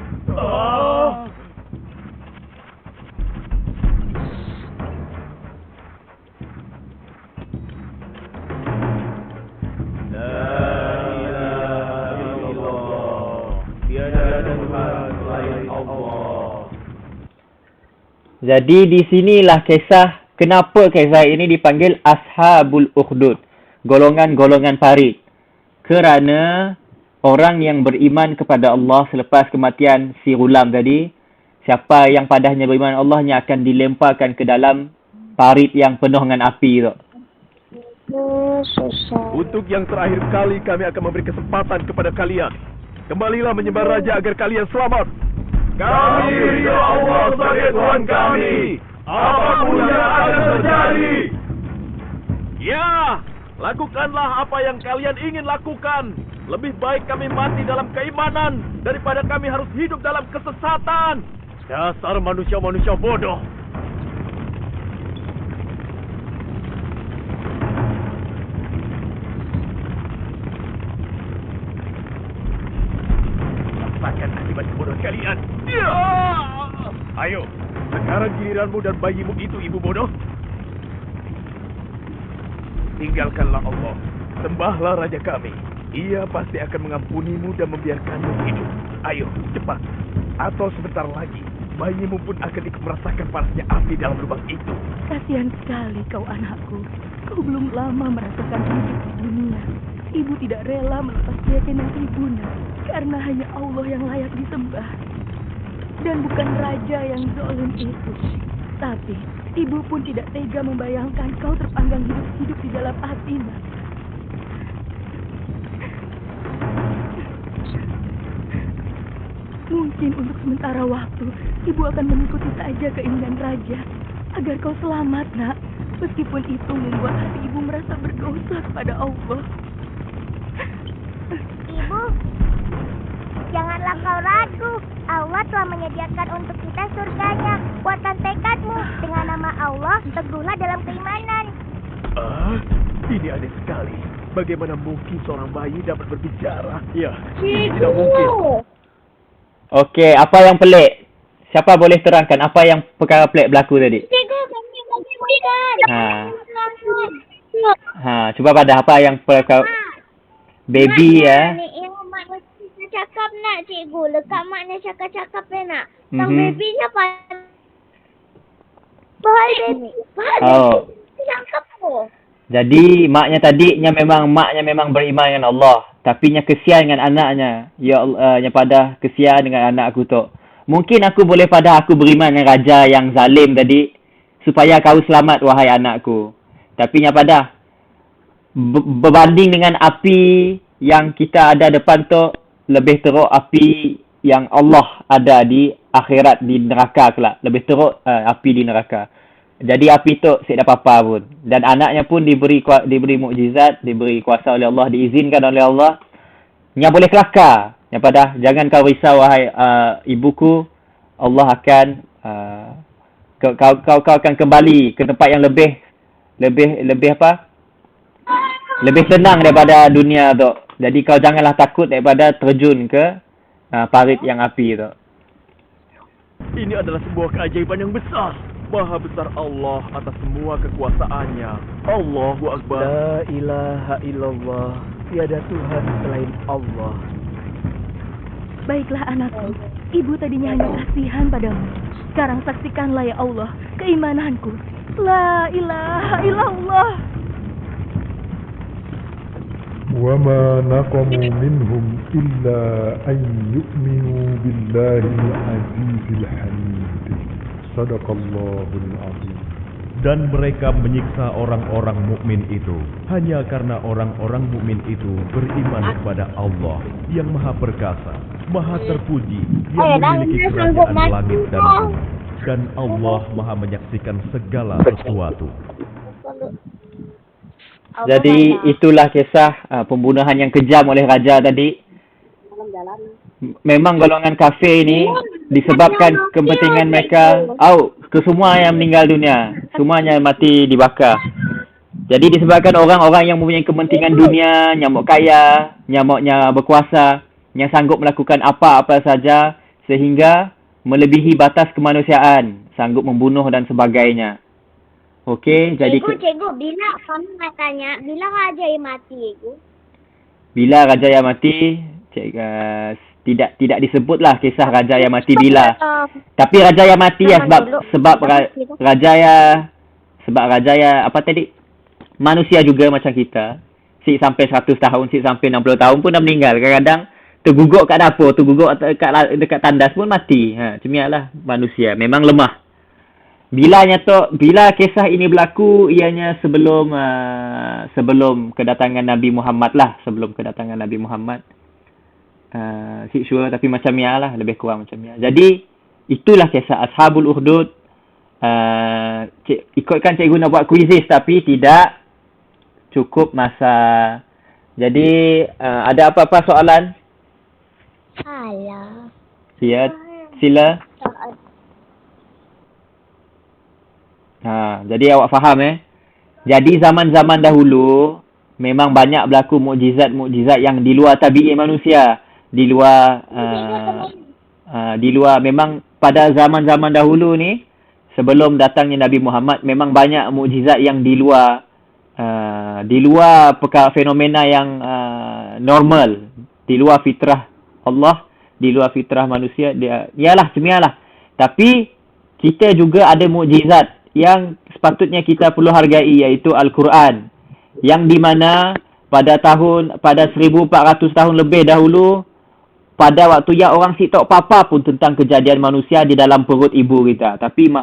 Jadi di sinilah kisah, kenapa kisah ini dipanggil Ashabul Ukhdud, golongan-golongan parit. Kerana orang yang beriman kepada Allah selepas kematian si Ghulam tadi, siapa yang padahnya beriman Allahnya akan dilemparkan ke dalam parit yang penuh dengan api tu. Untuk yang terakhir kali kami akan memberi kesempatan kepada kalian. Kembalilah menyembah Raja agar kalian selamat. Kami ridho Allah sebagai Tuhan kami. Apapun yang akan terjadi. Ya, lakukanlah apa yang kalian ingin lakukan. Lebih baik kami mati dalam keimanan daripada kami harus hidup dalam kesesatan. Dasar manusia-manusia bodoh. Rasakan akibat kebodohan kalian. Ya! Ayo, sekarang giliranmu dan bayimu itu, ibu bodoh. Tinggalkanlah Allah. Sembahlah Raja kami. Ia pasti akan mengampunimu dan membiarkanmu hidup. Ayo, cepat. Atau sebentar lagi, bayimu pun akan ikut merasakan panasnya api dalam lubang itu. Kasihan sekali kau anakku. Kau belum lama merasakan hidup di dunia. Ibu tidak rela melepas keyakinan ibunda, karena hanya Allah yang layak disembah. Dan bukan raja yang zalim itu. Tapi, ibu pun tidak tega membayangkan kau terpanggang hidup-hidup di dalam api, Nak. Mungkin untuk sementara waktu, ibu akan mengikuti saja keinginan raja, agar kau selamat, Nak. Meskipun itu membuat hati ibu merasa berdosa kepada Allah. Ibu, janganlah kau ragu. Allah telah menyediakan untuk kita surganya. Kuatkan tekadmu. Dengan nama Allah, teguhlah dalam keimanan. Ini aneh sekali. Bagaimana mungkin seorang bayi dapat berbicara? Ya, ini tidak mungkin. Okey, apa yang pelik? Siapa boleh terangkan apa yang perkara pelik berlaku tadi? Cikgu, kami bukan. Cuba pada apa yang perkara baby ya. Yang makna cakap nak, cikgu. Lekat makna cakap-cakap nak. Sang babynya bahal baby. Cakap tu. Jadi maknya memang beriman dengan Allah, tapi nya kesian dengan anaknya. Ya Allah, nya pada kesian dengan anak aku tu. Mungkin aku boleh pada aku beriman dengan raja yang zalim tadi supaya kau selamat wahai anakku. Tapi nya pada berbanding dengan api yang kita ada depan tu, lebih teruk api yang Allah ada di akhirat, di neraka kelak. Lebih teruk api di neraka. Jadi api tu tak dapat apa pun. Dan anaknya pun diberi mukjizat, diberi kuasa oleh Allah, diizinkan oleh Allah. Nya boleh kelakar. Yang pada jangan kau risau wahai ibuku. Allah akan kau akan kembali ke tempat yang lebih apa? Lebih senang daripada dunia tu. Jadi kau janganlah takut daripada terjun ke parit yang api tu. Ini adalah sebuah keajaiban yang besar. Maha besar Allah atas semua kekuasaannya. Allahu Akbar. La ilaha illallah. Tiada Tuhan selain Allah. Baiklah anakku, ibu tadinya hanya kasihan padamu. Sekarang saksikanlah ya Allah keimananku. La ilaha illallah. وما نقموا منهم إلا أن يؤمنوا بالله العزيز الحميد صدق الله العظيم. Dan mereka menyiksa orang-orang mukmin itu hanya karena orang-orang mukmin itu beriman kepada Allah yang Maha Perkasa, Maha Terpuji, yang memiliki kerajaan langit dan bumi, dan Allah Maha menyaksikan segala sesuatu. Jadi itulah kisah pembunuhan yang kejam oleh raja tadi. Memang golongan kafir ini disebabkan kepentingan mereka, kesemua yang meninggal dunia, semuanya mati dibakar. Jadi disebabkan orang-orang yang mempunyai kepentingan dunia, nyamuk kaya, nyamuknya berkuasa, yang sanggup melakukan apa-apa saja sehingga melebihi batas kemanusiaan, sanggup membunuh dan sebagainya. Okey, jadi Cikgu, bila kamu katanya, bila raja yang mati, Cikgu? Bila raja yang mati, tidak disebutlah kisah raja yang mati bila. Tapi raja yang mati ya sebab raja ya apa tadi? Manusia juga macam kita. Si sampai 100 tahun, si sampai 60 tahun pun dah meninggal. Kadang-kadang terguguk kat dapur, terguguk dekat tandas pun mati. Demikianlah manusia, memang lemah. Bila kisah ini berlaku, ianya sebelum kedatangan Nabi Muhammad lah, sebelum kedatangan Nabi Muhammad. Sure, tapi macam ya lah, lebih kurang macam ya. Jadi itulah kisah Ashabul Ukhdud. Ikutkan cikgu nak buat kuisis tapi tidak cukup masa. Jadi ada apa-apa soalan? Alah. Ya, sila. Jadi awak faham Jadi zaman-zaman dahulu memang banyak berlaku mukjizat-mukjizat yang di luar tabi'i manusia, di luar memang pada zaman-zaman dahulu ni sebelum datangnya Nabi Muhammad memang banyak mukjizat yang di luar perkara fenomena yang normal, di luar fitrah Allah, di luar fitrah manusia. Iyalah. Tapi kita juga ada mukjizat yang sepatutnya kita perlu hargai, iaitu Al-Quran, yang di mana pada 1400 tahun lebih dahulu, pada waktu yang orang si tak apa-apa pun tentang kejadian manusia di dalam perut ibu kita, tapi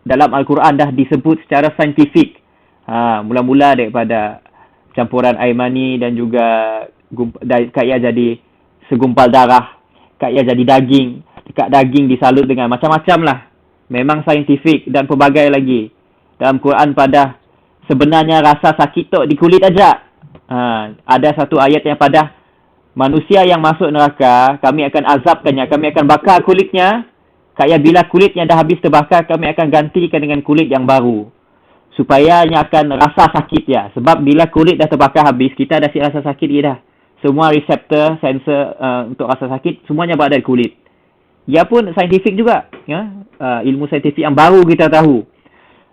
dalam Al-Quran dah disebut secara saintifik. Mula-mula daripada campuran air mani dan juga kat ia jadi segumpal darah, kat ia jadi daging, dekat daging disalut dengan macam-macam lah. Memang saintifik dan pelbagai lagi. Dalam Quran sebenarnya rasa sakit tu di kulit aja. Ada satu ayat yang manusia yang masuk neraka, kami akan azabkannya, kami akan bakar kulitnya. Bila kulitnya dah habis terbakar, kami akan gantikan dengan kulit yang baru. Supaya akan rasa sakit ya. Sebab bila kulit dah terbakar habis, kita dah rasa sakit dah. Semua reseptor, sensor untuk rasa sakit, semuanya berada di kulit. Ia pun saintifik juga. Ilmu saintifik yang baru kita tahu.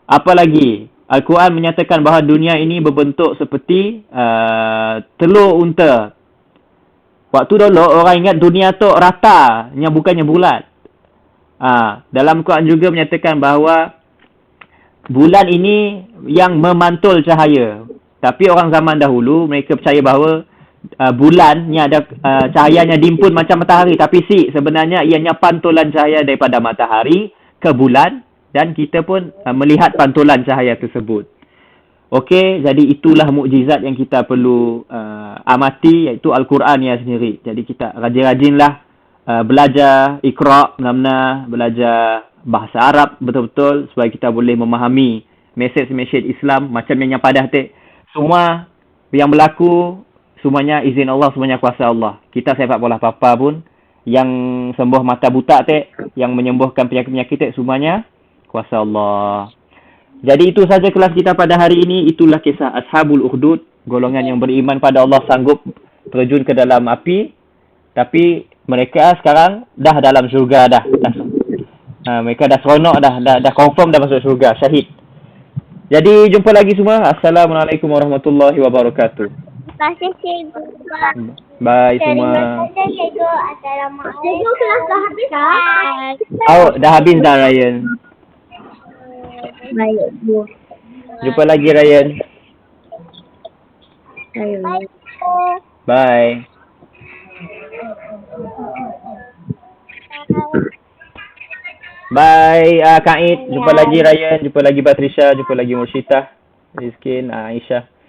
Apalagi, Al-Quran menyatakan bahawa dunia ini berbentuk seperti telur unta. Waktu dulu, orang ingat dunia tu rata, bukannya bulat. Dalam Quran juga menyatakan bahawa bulan ini yang memantul cahaya. Tapi orang zaman dahulu, mereka percaya bahawa bulannya ada cahayanya dimpun macam matahari, tapi sebenarnya ianya pantulan cahaya daripada matahari ke bulan, dan kita pun melihat pantulan cahaya tersebut. Okey, jadi itulah mukjizat yang kita perlu amati, iaitu Al-Quran ya sendiri. Jadi kita rajin-rajinlah belajar Iqra, benar-benar belajar bahasa Arab betul-betul supaya kita boleh memahami mesej-mesej Islam macam yang padah semua yang berlaku. Semuanya izin Allah, semuanya kuasa Allah. Kita sepak bola apa-apa pun. Yang sembuh mata buta yang menyembuhkan penyakit-penyakit semuanya kuasa Allah. Jadi itu saja kelas kita pada hari ini. Itulah kisah Ashabul Ukhdud. Golongan yang beriman pada Allah sanggup terjun ke dalam api. Tapi mereka sekarang dah dalam syurga dah. Mereka dah seronok dah confirm dah masuk syurga. Syahid. Jadi jumpa lagi semua. Assalamualaikum warahmatullahi wabarakatuh. Terima kasih, Cikgu. Bye semua. Lego. Assalamualaikum. Lego kelas dah habis dah. Oh, dah habis dah Ryan. Baik, Bu. Jumpa lagi Ryan. Baik. Bye. Bye Kak Id. Jumpa lagi Ryan. Jumpa lagi Patricia. Jumpa lagi Mursyitah. Rizkin, Aisyah.